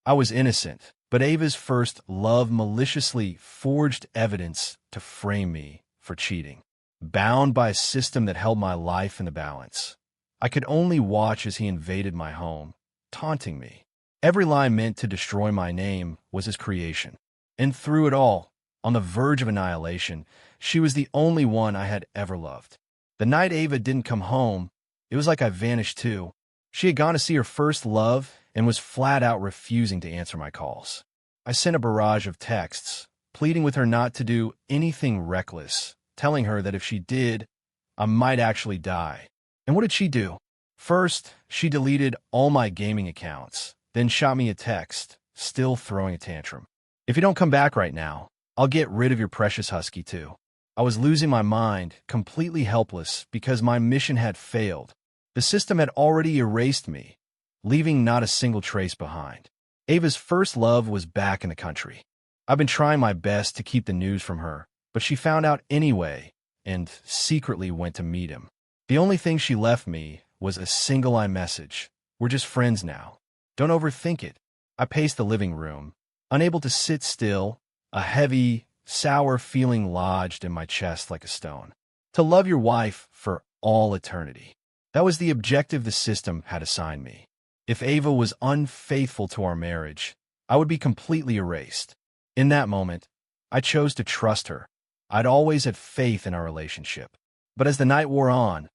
I was innocent, but Ava's first love maliciously forged evidence to frame me for cheating. Bound by a system that held my life in the balance, I could only watch as he invaded my home, taunting me. Every lie meant to destroy my name was his creation. And through it all, on the verge of annihilation, she was the only one I had ever loved. The night Ava didn't come home, it was like I vanished too. She had gone to see her first love and was flat out refusing to answer my calls. I sent a barrage of texts, pleading with her not to do anything reckless, telling her that if she did, I might actually die. And what did she do? First, she deleted all my gaming accounts, then shot me a text, still throwing a tantrum. If you don't come back right now, I'll get rid of your precious husky too. I was losing my mind, completely helpless because my mission had failed. The system had already erased me, leaving not a single trace behind. Ava's first love was back in the country. I've been trying my best to keep the news from her, but she found out anyway and secretly went to meet him. The only thing she left me was a single iMessage. We're just friends now. Don't overthink it. I paced the living room, unable to sit still, a heavy, sour feeling lodged in my chest like a stone. To love your wife for all eternity. That was the objective the system had assigned me. If Ava was unfaithful to our marriage, I would be completely erased. In that moment, I chose to trust her. I'd always had faith in our relationship. But as the night wore on,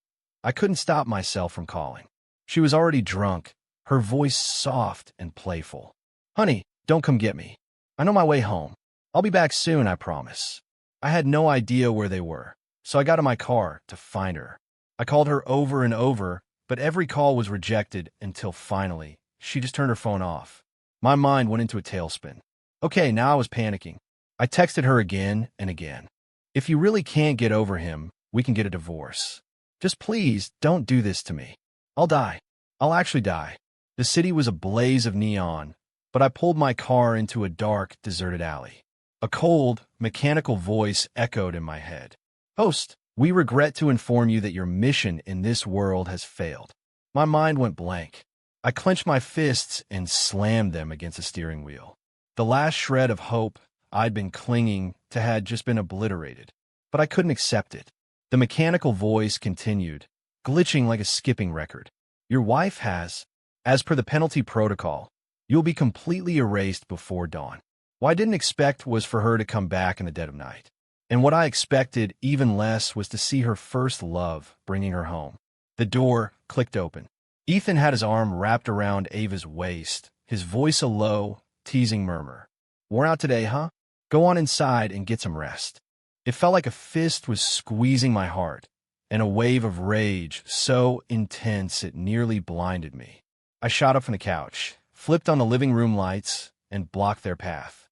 I couldn't stop myself from calling. She was already drunk, her voice soft and playful. Honey, don't come get me. I know my way home. I'll be back soon, I promise. I had no idea where they were, so I got in my car to find her. I called her over and over, but every call was rejected until finally, she just turned her phone off. My mind went into a tailspin. Okay, now I was panicking. I texted her again and again. If you really can't get over him, we can get a divorce. Just please don't do this to me. I'll die. I'll actually die. The city was a blaze of neon, but I pulled my car into a dark, deserted alley. A cold, mechanical voice echoed in my head. Host, we regret to inform you that your mission in this world has failed. My mind went blank. I clenched my fists and slammed them against the steering wheel. The last shred of hope I'd been clinging to had just been obliterated, but I couldn't accept it. The mechanical voice continued, glitching like a skipping record. Your wife has, as per the penalty protocol, you'll be completely erased before dawn. What I didn't expect was for her to come back in the dead of night. And what I expected even less was to see her first love bringing her home. The door clicked open. Ethan had his arm wrapped around Ava's waist, his voice a low, teasing murmur. Worn out today, huh? Go on inside and get some rest. It felt like a fist was squeezing my heart, and a wave of rage so intense it nearly blinded me. I shot up from the couch, flipped on the living room lights, and blocked their path.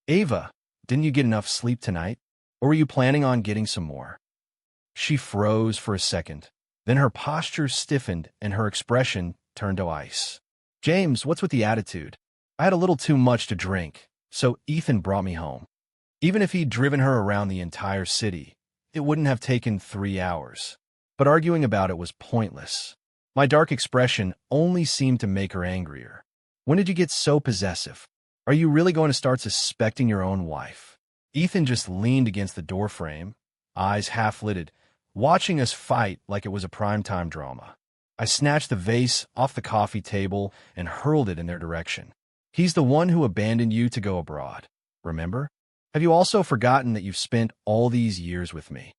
Ava, didn't you get enough sleep tonight? Or were you planning on getting some more? She froze for a second. Then her posture stiffened and her expression turned to ice. James, what's with the attitude? I had a little too much to drink, so Ethan brought me home. Even if he'd driven her around the entire city, it wouldn't have taken 3 hours. But arguing about it was pointless. My dark expression only seemed to make her angrier. When did you get so possessive? Are you really going to start suspecting your own wife? Ethan just leaned against the doorframe, eyes half-lidded, watching us fight like it was a primetime drama. I snatched the vase off the coffee table and hurled it in their direction. He's the one who abandoned you to go abroad, remember? Have you also forgotten that you've spent all these years with me?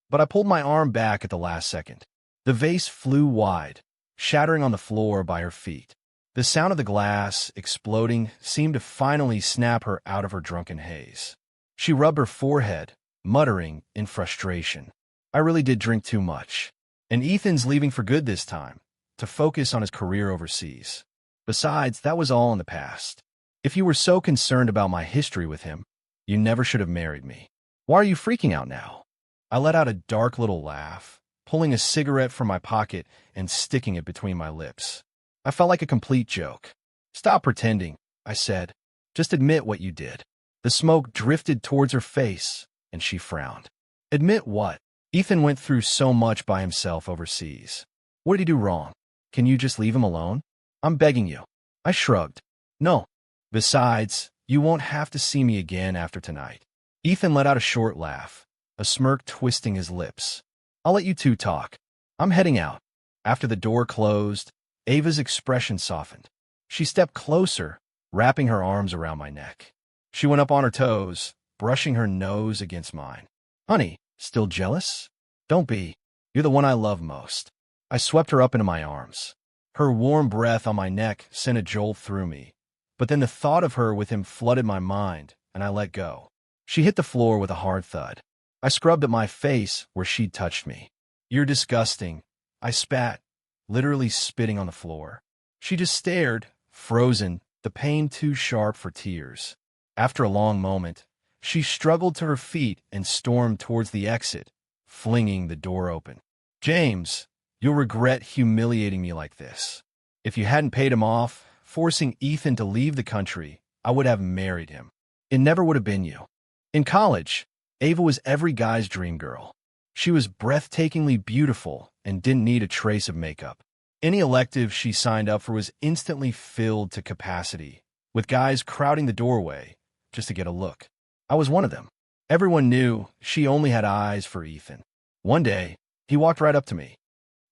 But I pulled my arm back at the last second. The vase flew wide, shattering on the floor by her feet. The sound of the glass exploding seemed to finally snap her out of her drunken haze. She rubbed her forehead, muttering in frustration. I really did drink too much. And Ethan's leaving for good this time, to focus on his career overseas. Besides, that was all in the past. If you were so concerned about my history with him, you never should have married me. Why are you freaking out now? I let out a dark little laugh, pulling a cigarette from my pocket and sticking it between my lips. I felt like a complete joke. Stop pretending, I said. Just admit what you did. The smoke drifted towards her face, and she frowned. Admit what? Ethan went through so much by himself overseas. What did he do wrong? Can you just leave him alone? I'm begging you. I shrugged. No, Besides, you won't have to see me again after tonight. Ethan let out a short laugh, a smirk twisting his lips. I'll let you two talk. I'm heading out. After the door closed, Ava's expression softened. She stepped closer, wrapping her arms around my neck. She went up on her toes, brushing her nose against mine. Honey, still jealous? Don't be. You're the one I love most. I swept her up into my arms. Her warm breath on my neck sent a jolt through me, but then the thought of her with him flooded my mind, and I let go. She hit the floor with a hard thud. I scrubbed at my face where she'd touched me. You're disgusting. I spat, literally spitting on the floor. She just stared, frozen, the pain too sharp for tears. After a long moment, she struggled to her feet and stormed towards the exit, flinging the door open. James, you'll regret humiliating me like this. If you hadn't paid him off, forcing Ethan to leave the country, I would have married him. It never would have been you. In college, Ava was every guy's dream girl. She was breathtakingly beautiful and didn't need a trace of makeup. Any elective she signed up for was instantly filled to capacity, with guys crowding the doorway just to get a look. I was one of them. Everyone knew she only had eyes for Ethan. One day, he walked right up to me.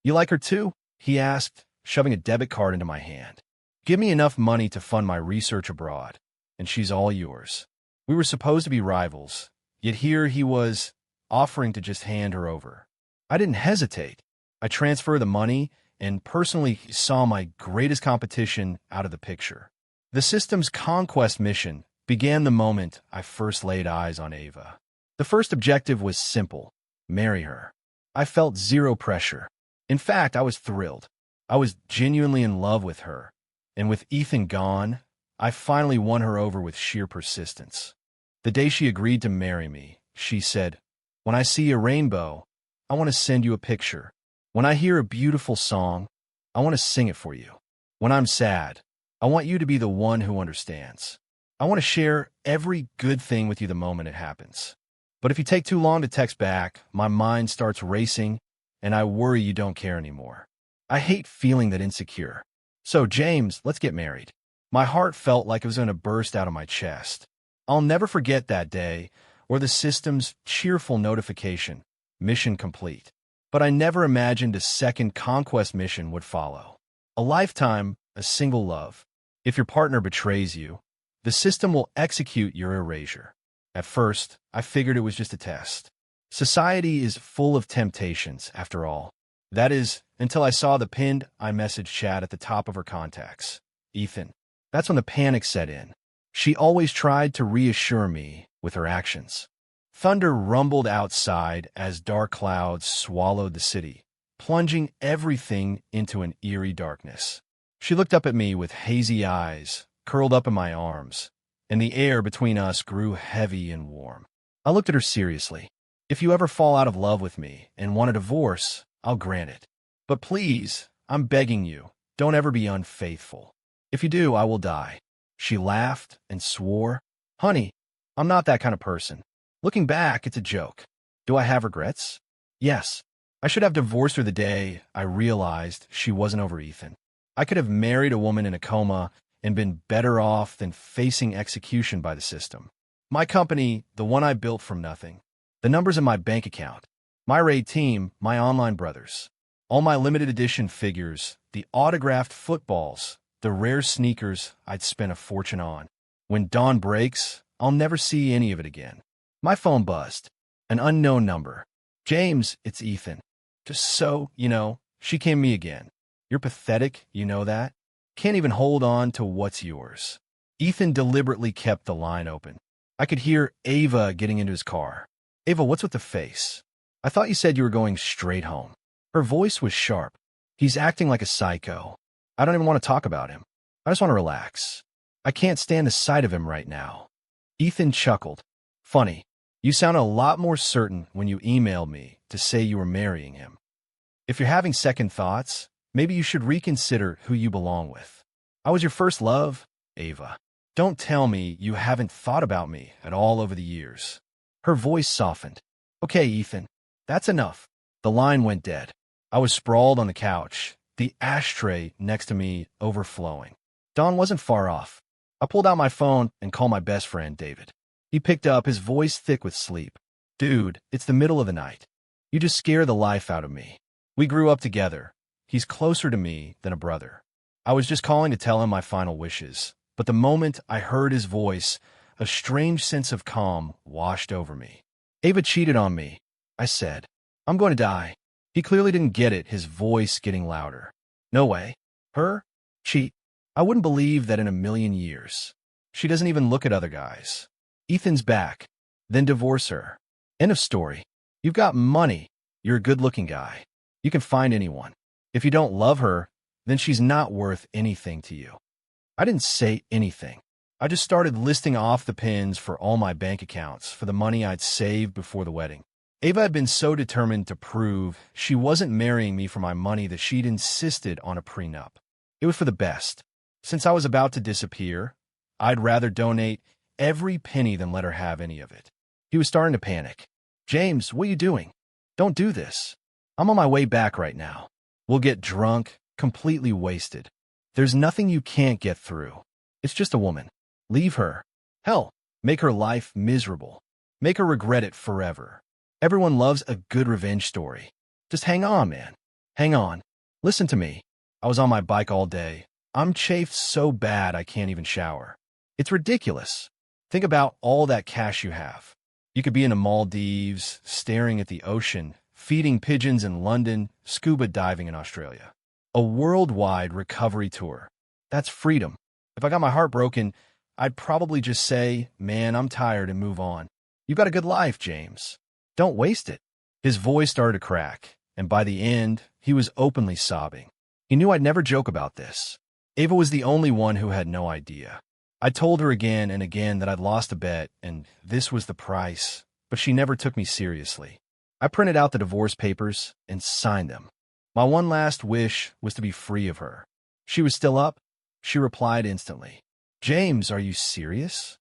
You like her too? He asked, shoving a debit card into my hand. Give me enough money to fund my research abroad, and she's all yours. We were supposed to be rivals, yet here he was, offering to just hand her over. I didn't hesitate. I transferred the money and personally saw my greatest competition out of the picture. The system's conquest mission began the moment I first laid eyes on Ava. The first objective was simple: marry her. I felt zero pressure. In fact, I was thrilled. I was genuinely in love with her, and with Ethan gone, I finally won her over with sheer persistence. The day she agreed to marry me, she said, "When I see a rainbow, I want to send you a picture. When I hear a beautiful song, I want to sing it for you. When I'm sad, I want you to be the one who understands. I want to share every good thing with you the moment it happens. But if you take too long to text back, my mind starts racing, and I worry you don't care anymore. I hate feeling that insecure. So, James, let's get married." My heart felt like it was going to burst out of my chest. I'll never forget that day, or the system's cheerful notification, "Mission complete." But I never imagined a second conquest mission would follow. A lifetime, a single love. If your partner betrays you, the system will execute your erasure. At first, I figured it was just a test. Society is full of temptations, after all. That is, until I saw the pinned iMessage chat at the top of her contacts. Ethan. That's when the panic set in. She always tried to reassure me with her actions. Thunder rumbled outside as dark clouds swallowed the city, plunging everything into an eerie darkness. She looked up at me with hazy eyes, curled up in my arms, and the air between us grew heavy and warm. I looked at her seriously. If you ever fall out of love with me and want a divorce, I'll grant it. But please, I'm begging you, don't ever be unfaithful. If you do, I will die. She laughed and swore. Honey, I'm not that kind of person. Looking back, it's a joke. Do I have regrets? Yes. I should have divorced her the day I realized she wasn't over Ethan. I could have married a woman in a coma and been better off than facing execution by the system. My company, the one I built from nothing. The numbers in my bank account. My raid team, my online brothers. All my limited edition figures, the autographed footballs, the rare sneakers I'd spent a fortune on. When dawn breaks, I'll never see any of it again. My phone buzzed. An unknown number. James, it's Ethan. Just so, she came me again. You're pathetic, you know that? Can't even hold on to what's yours. Ethan deliberately kept the line open. I could hear Ava getting into his car. Ava, what's with the face? I thought you said you were going straight home. Her voice was sharp. He's acting like a psycho. I don't even want to talk about him. I just want to relax. I can't stand the sight of him right now. Ethan chuckled. Funny. You sound a lot more certain when you emailed me to say you were marrying him. If you're having second thoughts, maybe you should reconsider who you belong with. I was your first love, Ava. Don't tell me you haven't thought about me at all over the years. Her voice softened. Okay, Ethan, that's enough. The line went dead. I was sprawled on the couch, the ashtray next to me overflowing. Dawn wasn't far off. I pulled out my phone and called my best friend, David. He picked up, his voice thick with sleep. Dude, it's the middle of the night. You just scare the life out of me. We grew up together. He's closer to me than a brother. I was just calling to tell him my final wishes, but the moment I heard his voice, a strange sense of calm washed over me. Ava cheated on me, I said. I'm going to die. He clearly didn't get it, his voice getting louder. No way. Her? Cheat? I wouldn't believe that in a million years. She doesn't even look at other guys. Ethan's back. Then divorce her. End of story. You've got money. You're a good-looking guy. You can find anyone. If you don't love her, then she's not worth anything to you. I didn't say anything. I just started listing off the pins for all my bank accounts for the money I'd saved before the wedding. Ava had been so determined to prove she wasn't marrying me for my money that she'd insisted on a prenup. It was for the best. Since I was about to disappear, I'd rather donate every penny than let her have any of it. He was starting to panic. James, what are you doing? Don't do this. I'm on my way back right now. We'll get drunk, completely wasted. There's nothing you can't get through. It's just a woman. Leave her. Hell, make her life miserable. Make her regret it forever. Everyone loves a good revenge story. Just hang on, man. Hang on. Listen to me. I was on my bike all day. I'm chafed so bad I can't even shower. It's ridiculous. Think about all that cash you have. You could be in the Maldives, staring at the ocean, feeding pigeons in London, scuba diving in Australia. A worldwide recovery tour. That's freedom. If I got my heart broken, I'd probably just say, man, I'm tired and move on. You've got a good life, James. Don't waste it. His voice started to crack, and by the end, he was openly sobbing. He knew I'd never joke about this. Ava was the only one who had no idea. I told her again and again that I'd lost a bet, and this was the price, but she never took me seriously. I printed out the divorce papers and signed them. My one last wish was to be free of her. She was still up. She replied instantly. James, are you serious?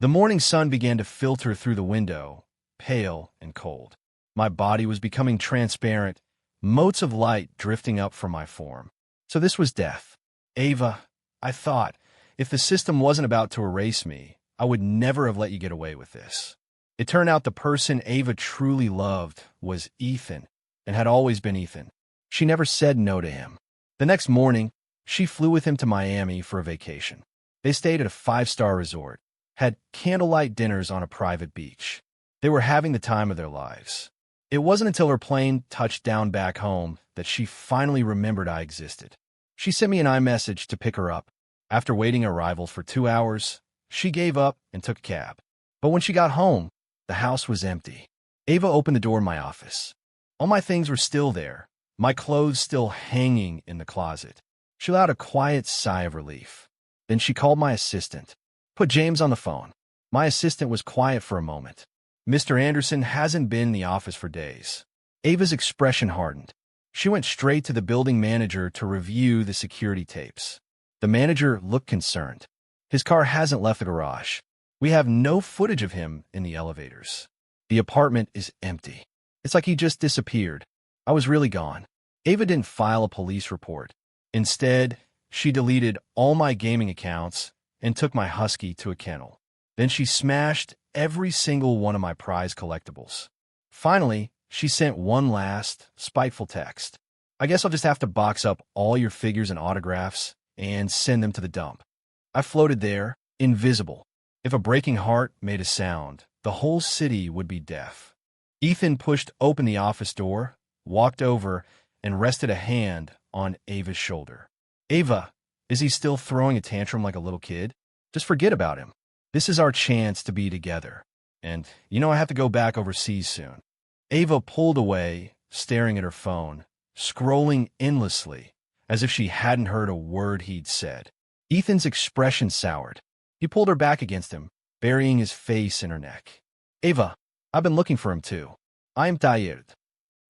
The morning sun began to filter through the window, pale and cold. My body was becoming transparent, motes of light drifting up from my form. So this was death. Ava, I thought, if the system wasn't about to erase me, I would never have let you get away with this. It turned out the person Ava truly loved was Ethan, and had always been Ethan. She never said no to him. The next morning, she flew with him to Miami for a vacation. They stayed at a 5-star resort, had candlelight dinners on a private beach. They were having the time of their lives. It wasn't until her plane touched down back home that she finally remembered I existed. She sent me an iMessage to pick her up. After waiting arrival for 2 hours, she gave up and took a cab. But when she got home, the house was empty. Ava opened the door of my office. All my things were still there, my clothes still hanging in the closet. She let out a quiet sigh of relief. Then she called my assistant. Put James on the phone. My assistant was quiet for a moment. Mr. Anderson hasn't been in the office for days. Ava's expression hardened. She went straight to the building manager to review the security tapes. The manager looked concerned. His car hasn't left the garage. We have no footage of him in the elevators. The apartment is empty. It's like he just disappeared. I was really gone. Ava didn't file a police report. Instead, she deleted all my gaming accounts and took my husky to a kennel. Then she smashed every single one of my prize collectibles. Finally, she sent one last, spiteful text. I guess I'll just have to box up all your figures and autographs and send them to the dump. I floated there, invisible. If a breaking heart made a sound, the whole city would be deaf. Ethan pushed open the office door, walked over, and rested a hand on Ava's shoulder. Ava, is he still throwing a tantrum like a little kid? Just forget about him. This is our chance to be together. And, I have to go back overseas soon. Ava pulled away, staring at her phone, scrolling endlessly, as if she hadn't heard a word he'd said. Ethan's expression soured. He pulled her back against him, burying his face in her neck. Ava, I've been looking for him too. I'm tired.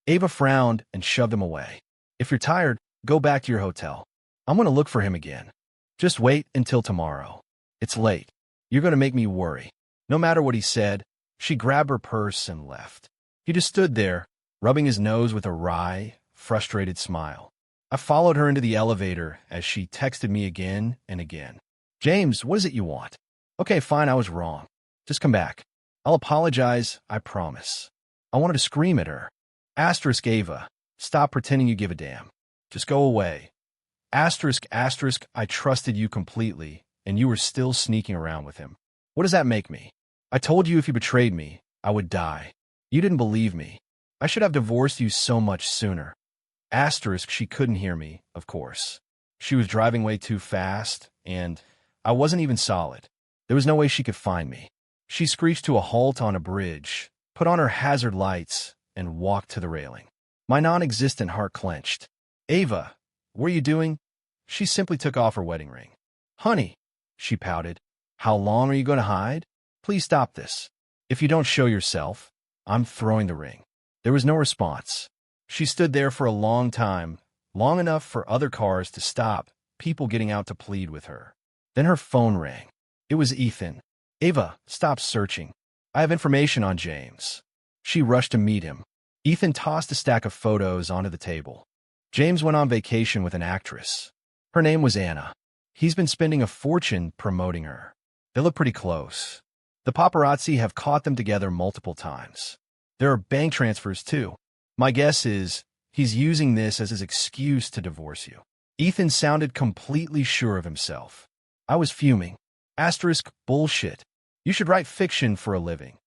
Ava frowned and shoved him away. If you're tired, go back to your hotel. I'm going to look for him again. Just wait until tomorrow. It's late. You're going to make me worry. No matter what he said, she grabbed her purse and left. He just stood there, rubbing his nose with a wry, frustrated smile. I followed her into the elevator as she texted me again and again. James, what is it you want? Okay, fine, I was wrong. Just come back. I'll apologize, I promise. I wanted to scream at her. Asterisk Ava, stop pretending you give a damn. Just go away. Asterisk, I trusted you completely, and you were still sneaking around with him. What does that make me? I told you if you betrayed me, I would die. You didn't believe me. I should have divorced you so much sooner. Asterisk, she couldn't hear me, of course. She was driving way too fast, and I wasn't even solid. There was no way she could find me. She screeched to a halt on a bridge, put on her hazard lights, and walked to the railing. My non-existent heart clenched. Ava, what are you doing? She simply took off her wedding ring. Honey, she pouted. How long are you going to hide? Please stop this. If you don't show yourself, I'm throwing the ring. There was no response. She stood there for a long time, long enough for other cars to stop, people getting out to plead with her. Then her phone rang. It was Ethan. Ava, stop searching. I have information on James. She rushed to meet him. Ethan tossed a stack of photos onto the table. James went on vacation with an actress. Her name was Anna. He's been spending a fortune promoting her. They look pretty close. The paparazzi have caught them together multiple times. There are bank transfers, too. My guess is he's using this as his excuse to divorce you. Ethan sounded completely sure of himself. I was fuming. Asterisk, bullshit. You should write fiction for a living.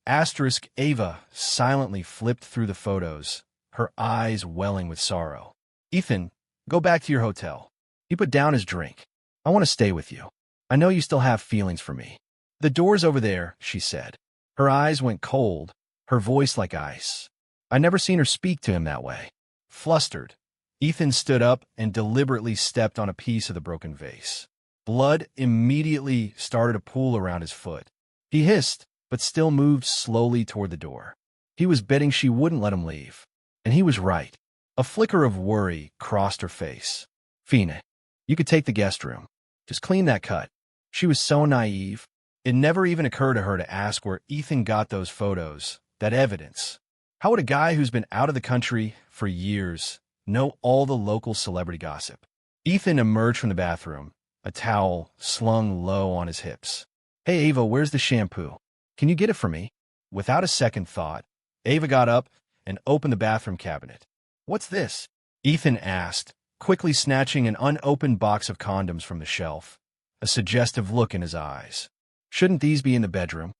Asterisk, Ava silently flipped through the photos, her eyes welling with sorrow. Ethan, go back to your hotel. He put down his drink. I want to stay with you. I know you still have feelings for me. The door's over there, she said. Her eyes went cold, her voice like ice. I'd never seen her speak to him that way. Flustered, Ethan stood up and deliberately stepped on a piece of the broken vase. Blood immediately started to pool around his foot. He hissed, but still moved slowly toward the door. He was betting she wouldn't let him leave. And he was right. A flicker of worry crossed her face. Fina, you could take the guest room. Just clean that cut. She was so naive. It never even occurred to her to ask where Ethan got those photos, that evidence. How would a guy who's been out of the country for years know all the local celebrity gossip? Ethan emerged from the bathroom, a towel slung low on his hips. Hey, Ava, where's the shampoo? Can you get it for me? Without a second thought, Ava got up and opened the bathroom cabinet. What's this? Ethan asked, quickly snatching an unopened box of condoms from the shelf, a suggestive look in his eyes. Shouldn't these be in the bedroom?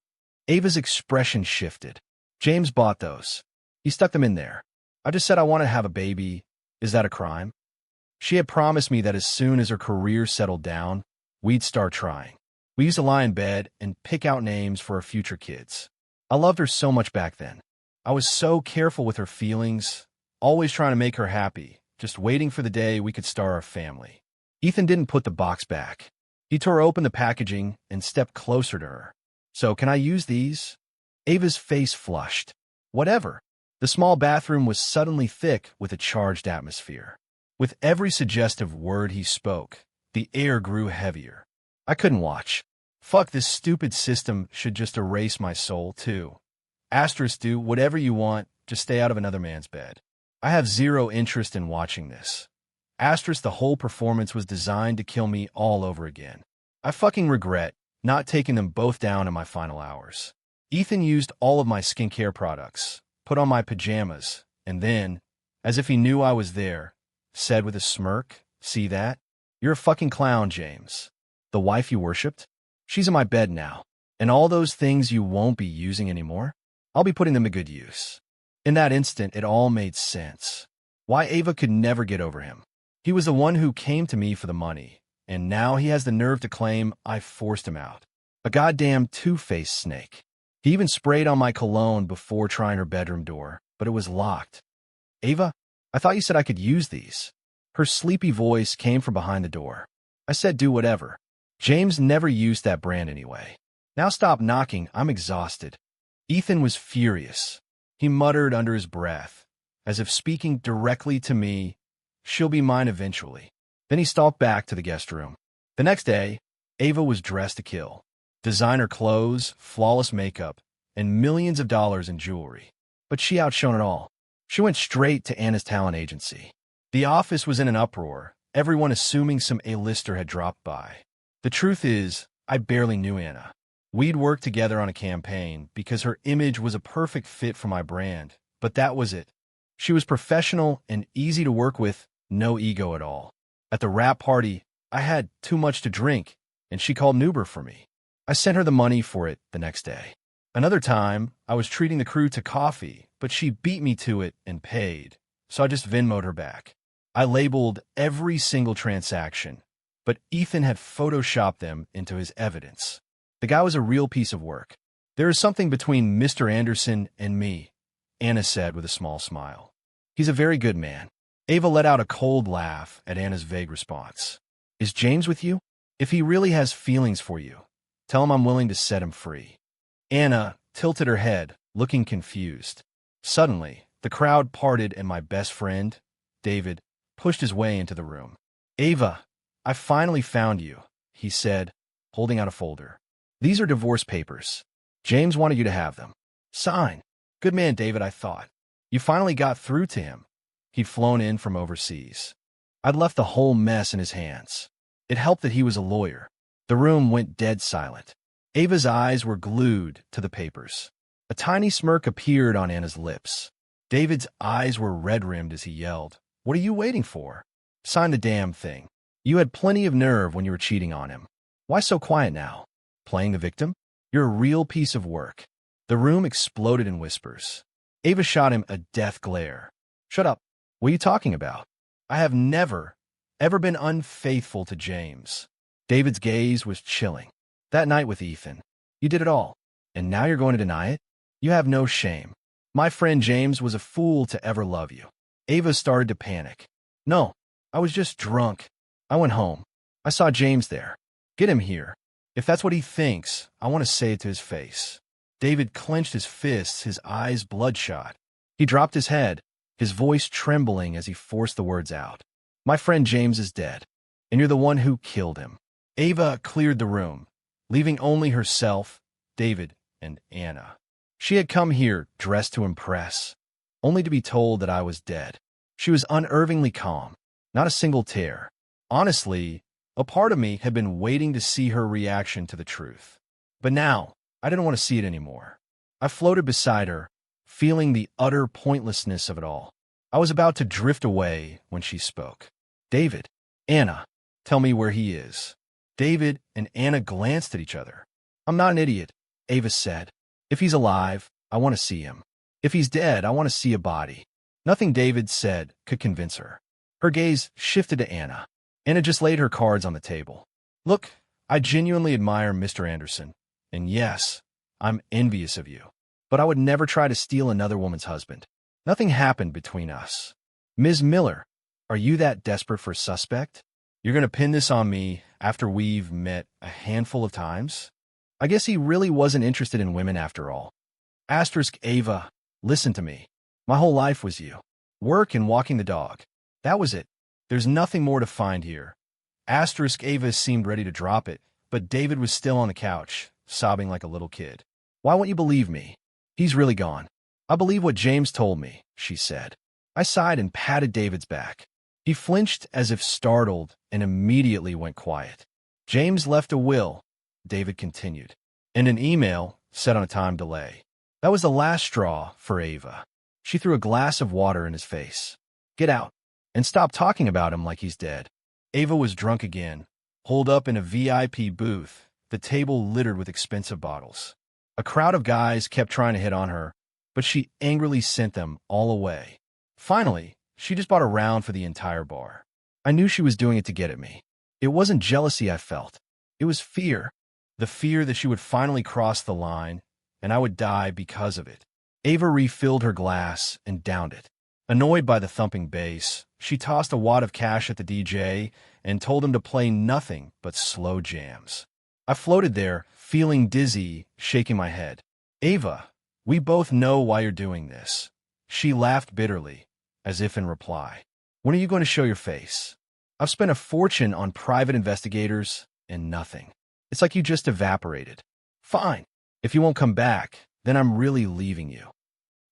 Ava's expression shifted. James bought those. He stuck them in there. I just said I want to have a baby. Is that a crime? She had promised me that as soon as her career settled down, we'd start trying. We used to lie in bed and pick out names for our future kids. I loved her so much back then. I was so careful with her feelings, always trying to make her happy, just waiting for the day we could start our family. Ethan didn't put the box back. He tore open the packaging and stepped closer to her. So, can I use these? Ava's face flushed. Whatever. The small bathroom was suddenly thick with a charged atmosphere. With every suggestive word he spoke, the air grew heavier. I couldn't watch. Fuck, this stupid system should just erase my soul, too. Asterisk, do whatever you want, just stay out of another man's bed. I have zero interest in watching this. Asterisk, the whole performance was designed to kill me all over again. I fucking regret not taking them both down in my final hours. Ethan used all of my skincare products, put on my pajamas, and then, as if he knew I was there, said with a smirk, "See that? You're a fucking clown, James. The wife you worshipped? She's in my bed now. And all those things you won't be using anymore? I'll be putting them to good use." In that instant, it all made sense. Why Ava could never get over him. He was the one who came to me for the money, and now he has the nerve to claim I forced him out. A goddamn two-faced snake. He even sprayed on my cologne before trying her bedroom door, but it was locked. Ava, I thought you said I could use these. Her sleepy voice came from behind the door. I said do whatever. James never used that brand anyway. Now stop knocking, I'm exhausted. Ethan was furious. He muttered under his breath, as if speaking directly to me, "She'll be mine eventually." Then he stalked back to the guest room. The next day, Ava was dressed to kill. Designer clothes, flawless makeup, and millions of dollars in jewelry. But she outshone it all. She went straight to Anna's talent agency. The office was in an uproar, everyone assuming some A-lister had dropped by. The truth is, I barely knew Anna. We'd worked together on a campaign because her image was a perfect fit for my brand, but that was it. She was professional and easy to work with, no ego at all. At the wrap party, I had too much to drink, and she called an Uber for me. I sent her the money for it the next day. Another time, I was treating the crew to coffee, but she beat me to it and paid, so I just Venmo'd her back. I labeled every single transaction, but Ethan had photoshopped them into his evidence. The guy was a real piece of work. There is something between Mr. Anderson and me, Anna said with a small smile. He's a very good man. Ava let out a cold laugh at Anna's vague response. Is James with you? If he really has feelings for you, tell him I'm willing to set him free. Anna tilted her head, looking confused. Suddenly, the crowd parted and my best friend, David, pushed his way into the room. Ava, I finally found you, he said, holding out a folder. These are divorce papers. James wanted you to have them. Sign. Good man, David, I thought. You finally got through to him. He'd flown in from overseas. I'd left the whole mess in his hands. It helped that he was a lawyer. The room went dead silent. Ava's eyes were glued to the papers. A tiny smirk appeared on Anna's lips. David's eyes were red-rimmed as he yelled, What are you waiting for? Sign the damn thing. You had plenty of nerve when you were cheating on him. Why so quiet now? Playing the victim? You're a real piece of work. The room exploded in whispers. Ava shot him a death glare. Shut up. What are you talking about? I have never, ever been unfaithful to James. David's gaze was chilling. That night with Ethan, you did it all, and now you're going to deny it? You have no shame. My friend James was a fool to ever love you. Ava started to panic. No, I was just drunk. I went home. I saw James there. Get him here. If that's what he thinks, I want to say it to his face. David clenched his fists, his eyes bloodshot. He dropped his head, his voice trembling as he forced the words out. My friend James is dead, and you're the one who killed him. Ava cleared the room, leaving only herself, David, and Anna. She had come here dressed to impress, only to be told that I was dead. She was unervingly calm, not a single tear. Honestly, a part of me had been waiting to see her reaction to the truth. But now, I didn't want to see it anymore. I floated beside her, feeling the utter pointlessness of it all. I was about to drift away when she spoke. David, Anna, tell me where he is. David and Anna glanced at each other. I'm not an idiot, Ava said. If he's alive, I want to see him. If he's dead, I want to see a body. Nothing David said could convince her. Her gaze shifted to Anna. Anna just laid her cards on the table. Look, I genuinely admire Mr. Anderson. And yes, I'm envious of you. But I would never try to steal another woman's husband. Nothing happened between us. Ms. Miller, are you that desperate for a suspect? You're going to pin this on me after we've met a handful of times? I guess he really wasn't interested in women after all. Asterisk Ava, listen to me. My whole life was you. Work and walking the dog. That was it. There's nothing more to find here. Asterisk Ava seemed ready to drop it, but David was still on the couch, sobbing like a little kid. Why won't you believe me? He's really gone. I believe what James told me, she said. I sighed and patted David's back. He flinched as if startled and immediately went quiet. James left a will, David continued, and an email set on a time delay. That was the last straw for Ava. She threw a glass of water in his face. Get out, and stop talking about him like he's dead. Ava was drunk again, holed up in a VIP booth, the table littered with expensive bottles. A crowd of guys kept trying to hit on her, but she angrily sent them all away. Finally, she just bought a round for the entire bar. I knew she was doing it to get at me. It wasn't jealousy I felt. It was fear. The fear that she would finally cross the line, and I would die because of it. Ava refilled her glass and downed it. Annoyed by the thumping bass, she tossed a wad of cash at the DJ and told him to play nothing but slow jams. I floated there, feeling dizzy, shaking my head. Ava, we both know why you're doing this. She laughed bitterly, as if in reply. When are you going to show your face? I've spent a fortune on private investigators and nothing. It's like you just evaporated. Fine. If you won't come back, then I'm really leaving you.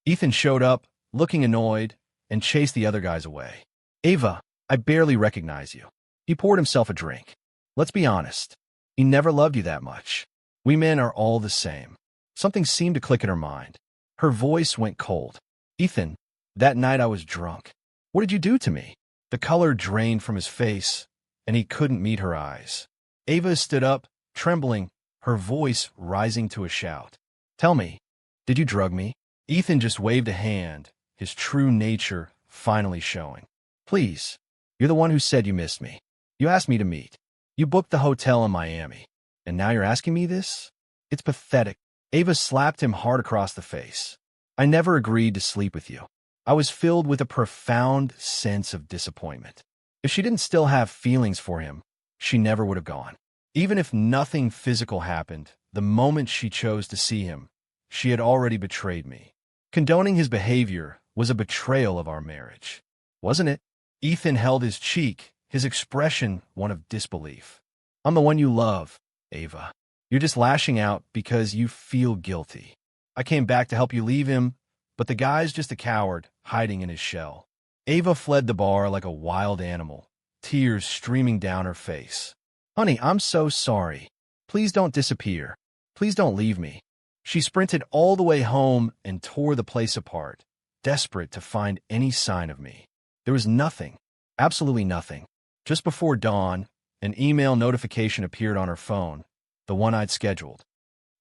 Ethan showed up, looking annoyed, and chased the other guys away. Ava, I barely recognize you. He poured himself a drink. Let's be honest. He never loved you that much. We men are all the same. Something seemed to click in her mind. Her voice went cold. Ethan, that night I was drunk. What did you do to me? The color drained from his face, and he couldn't meet her eyes. Ava stood up, trembling, her voice rising to a shout. Tell me, did you drug me? Ethan just waved a hand, his true nature finally showing. Please, you're the one who said you missed me. You asked me to meet. You booked the hotel in Miami, and now you're asking me this? It's pathetic. Ava slapped him hard across the face. I never agreed to sleep with you. I was filled with a profound sense of disappointment. If she didn't still have feelings for him, she never would have gone. Even if nothing physical happened, the moment she chose to see him, she had already betrayed me. Condoning his behavior was a betrayal of our marriage. Wasn't it? Ethan held his cheek, his expression one of disbelief. I'm the one you love, Ava. You're just lashing out because you feel guilty. I came back to help you leave him, but the guy's just a coward, hiding in his shell. Ava fled the bar like a wild animal, tears streaming down her face. Honey, I'm so sorry. Please don't disappear. Please don't leave me. She sprinted all the way home and tore the place apart, desperate to find any sign of me. There was nothing, absolutely nothing. Just before dawn, an email notification appeared on her phone, the one I'd scheduled.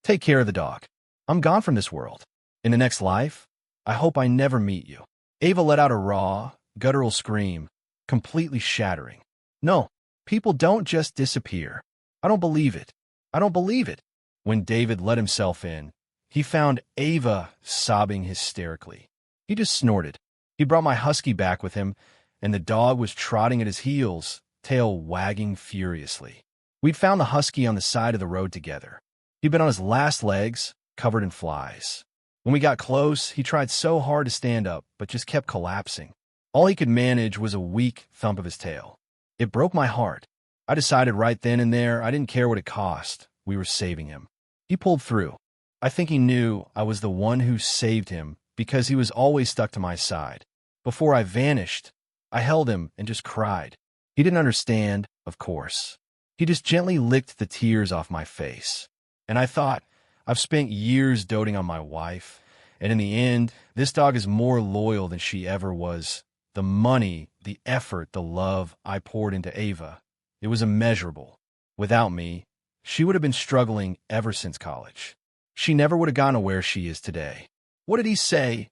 Take care of the dog. I'm gone from this world. In the next life, I hope I never meet you. Ava let out a raw, guttural scream, completely shattering. No, people don't just disappear. I don't believe it. I don't believe it. When David let himself in, he found Ava sobbing hysterically. He just snorted. He brought my husky back with him, and the dog was trotting at his heels, tail wagging furiously. We'd found the husky on the side of the road together. He'd been on his last legs, covered in flies. When we got close, he tried so hard to stand up, but just kept collapsing. All he could manage was a weak thump of his tail. It broke my heart. I decided right then and there I didn't care what it cost. We were saving him. He pulled through. I think he knew I was the one who saved him because he was always stuck to my side. Before I vanished, I held him and just cried. He didn't understand, of course. He just gently licked the tears off my face. And I thought, I've spent years doting on my wife, and in the end, this dog is more loyal than she ever was. The money, the effort, the love I poured into Ava, it was immeasurable. Without me, she would have been struggling ever since college. She never would have gotten to where she is today. What did he say?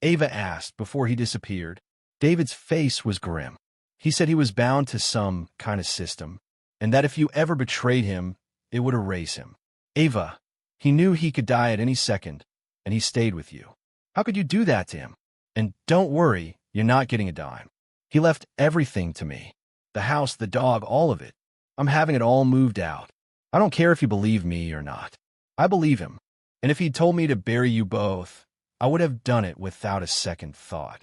Ava asked before he disappeared. David's face was grim. He said he was bound to some kind of system, and that if you ever betrayed him, it would erase him. Ava, he knew he could die at any second, and he stayed with you. How could you do that to him? And don't worry, you're not getting a dime. He left everything to me. The house, the dog, all of it. I'm having it all moved out. I don't care if you believe me or not. I believe him. And if he'd told me to bury you both, I would have done it without a second thought.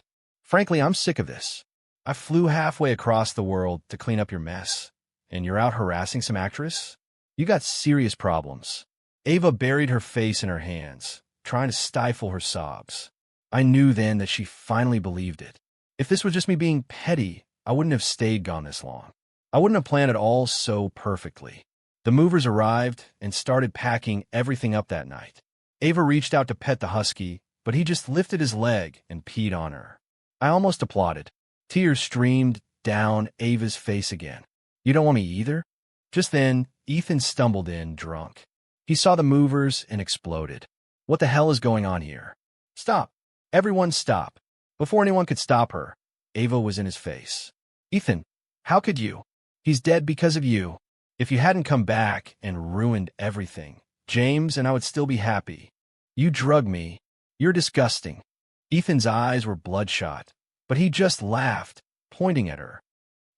Frankly, I'm sick of this. I flew halfway across the world to clean up your mess, and you're out harassing some actress? You got serious problems. Ava buried her face in her hands, trying to stifle her sobs. I knew then that she finally believed it. If this was just me being petty, I wouldn't have stayed gone this long. I wouldn't have planned it all so perfectly. The movers arrived and started packing everything up that night. Ava reached out to pet the husky, but he just lifted his leg and peed on her. I almost applauded. Tears streamed down Ava's face again. You don't want me either? Just then, Ethan stumbled in, drunk. He saw the movers and exploded. What the hell is going on here? Stop. Everyone stop. Before anyone could stop her, Ava was in his face. Ethan, how could you? He's dead because of you. If you hadn't come back and ruined everything, James and I would still be happy. You drugged me. You're disgusting. Ethan's eyes were bloodshot, but he just laughed, pointing at her.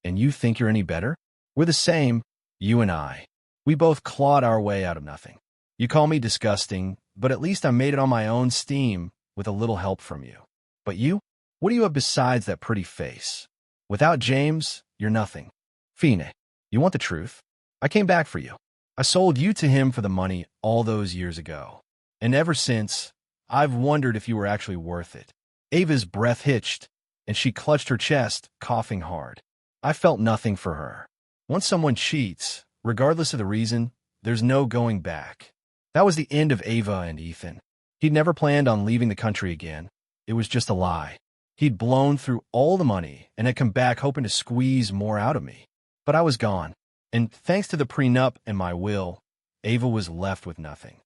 And you think you're any better? We're the same, you and I. We both clawed our way out of nothing. You call me disgusting, but at least I made it on my own steam with a little help from you. But you? What do you have besides that pretty face? Without James, you're nothing. Fine, you want the truth? I came back for you. I sold you to him for the money all those years ago. And ever since, I've wondered if you were actually worth it. Ava's breath hitched, and she clutched her chest, coughing hard. I felt nothing for her. Once someone cheats, regardless of the reason, there's no going back. That was the end of Ava and Ethan. He'd never planned on leaving the country again. It was just a lie. He'd blown through all the money and had come back hoping to squeeze more out of me. But I was gone. And thanks to the prenup and my will, Ava was left with nothing.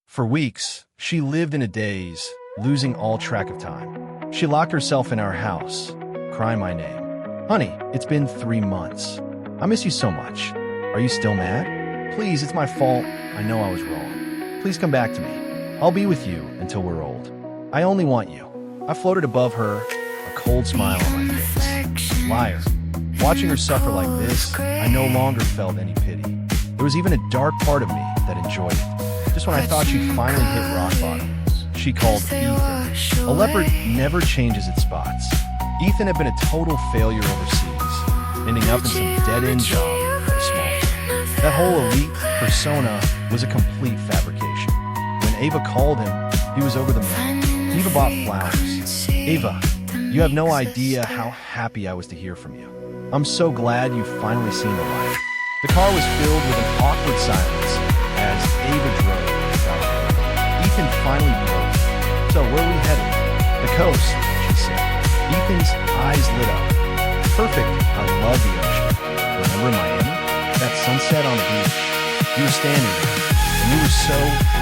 For weeks, she lived in a daze, losing all track of time. She locked herself in our house, crying my name. Honey, it's been 3 months. I miss you so much. Are you still mad? Please, it's my fault. I know I was wrong. Please come back to me. I'll be with you until we're old. I only want you. I floated above her, a cold smile on my face. Liar. Watching her suffer like this, I no longer felt any pity. There was even a dark part of me that enjoyed it. Just when I thought she'd finally hit rock bottom, she called Ethan. A leopard never changes its spots. Ethan had been a total failure overseas, ending up in some dead-end job at a small town. That whole elite persona was a complete fabrication. When Ava called him, he was over the moon. Ava bought flowers. Ava, you have no idea how happy I was to hear from you. I'm so glad you've finally seen the light. The car was filled with an awkward silence as Ava drove without him. Ethan finally broke. So where are we headed? The coast, she said. Ethan's eyes lit up. Perfect. I love the ocean. Remember Miami? That sunset on the beach. You were standing there, and you were so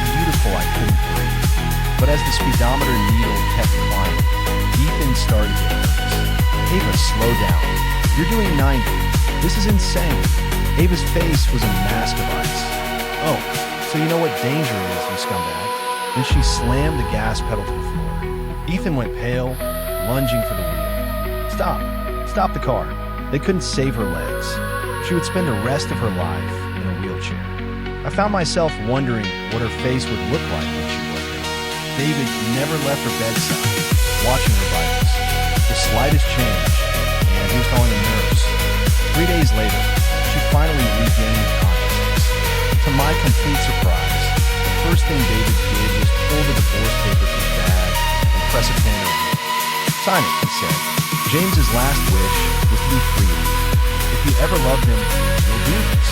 beautiful I couldn't breathe. But as the speedometer needle kept climbing, Ethan started to get nervous. Ava, slow down. You're doing 90. This is insane. Ava's face was a mask of ice. Oh, so you know what danger is, you scumbag. And she slammed the gas pedal to the floor. Ethan went pale, lunging for the wheel. Stop. Stop the car. They couldn't save her legs. She would spend the rest of her life in a wheelchair. I found myself wondering what her face would look like when she woke up. David never left her bedside, watching her vitals. The slightest change, and he was calling a nurse. 3 days later, she finally regained consciousness. To my complete surprise, the first thing David did was pull the divorce papers from his bag and press a pen over it. Sign it, he said. James's last wish was to be free. If you ever loved him, you'll do this.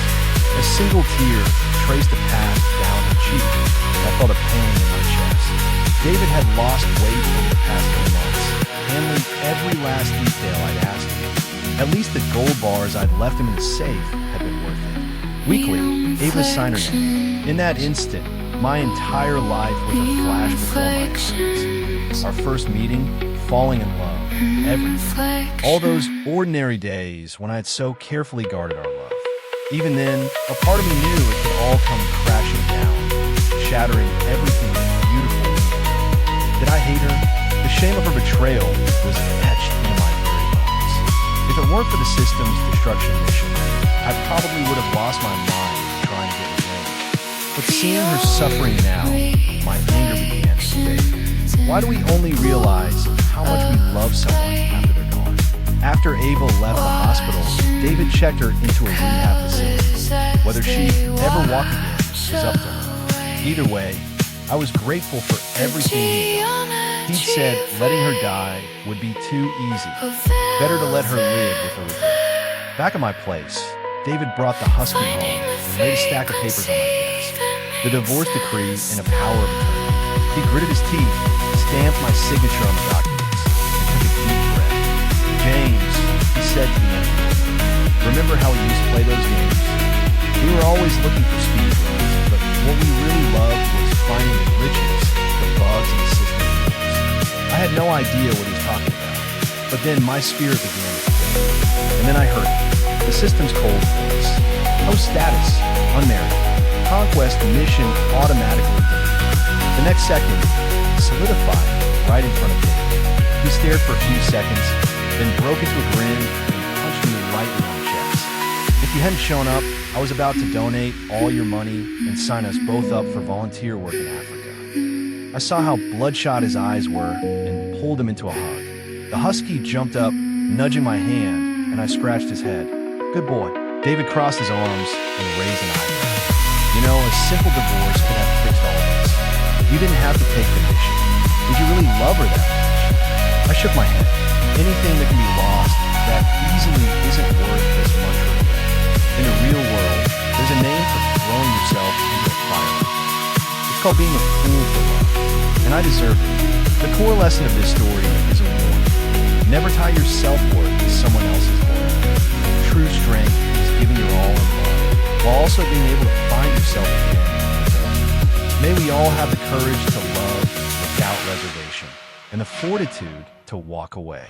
A single tear traced a path down her cheek, and I felt a pain in my chest. David had lost weight over the past 3 months, handling every last detail I'd asked him. At least the gold bars I'd left him in the safe had been worth it. Weekly, Ava signed her name. In that instant, my entire life was a flash before my eyes. Our first meeting, falling in love, everything. All those ordinary days when I had so carefully guarded our love. Even then, a part of me knew it could all come crashing down, shattering everything beautiful. Did I hate her? The shame of her betrayal was etched into my very bones. If it weren't for the system's destruction mission, I probably would have lost my mind trying to get revenge. But seeing her suffering now, my anger began to fade. Why do we only realize how much we love someone after they're gone? After Ava left the hospital, David checked her into a rehab facility. Whether she'd ever walk again was up to her. Either way, I was grateful for everything he'd done. He'd said letting her die would be too easy. Better to let her live with her regret. Back at my place, David brought the husky home and laid a stack of papers on my desk. The divorce decree and a power of attorney. He gritted his teeth, stamped my signature on the documents, and took a deep breath. James, he said to the enemy, remember how we used to play those games? We were always looking for speed runs, but what we really loved was finding the glitches, the bugs, and the system errors. I had no idea what he was talking about, but then my spirit began to fade. And then I heard it. The system's cold voice. No status, unmarried. Conquest mission automatically deleted. The next second, solidified right in front of him. He stared for a few seconds, then broke into a grin and punched me lightly on the chest. If you hadn't shown up, I was about to donate all your money and sign us both up for volunteer work in Africa. I saw how bloodshot his eyes were and pulled him into a hug. The husky jumped up, nudging my hand, and I scratched his head. Good boy. David crossed his arms and raised an eyebrow. You know, a simple divorce could have fixed all this. You didn't have to take the mission. Did you really love her that much? I shook my head. Anything that can be lost that easily isn't worth as much regret. In the real world, there's a name for throwing yourself into a fire like that. It's called being a fool for love, and I deserve it. The core lesson of this story is a warning. Never tie your self-worth to someone else's loyalty. True strength is giving your all in love, while also being able to find yourself again in love. May we all have the courage to love without reservation, and the fortitude to walk away.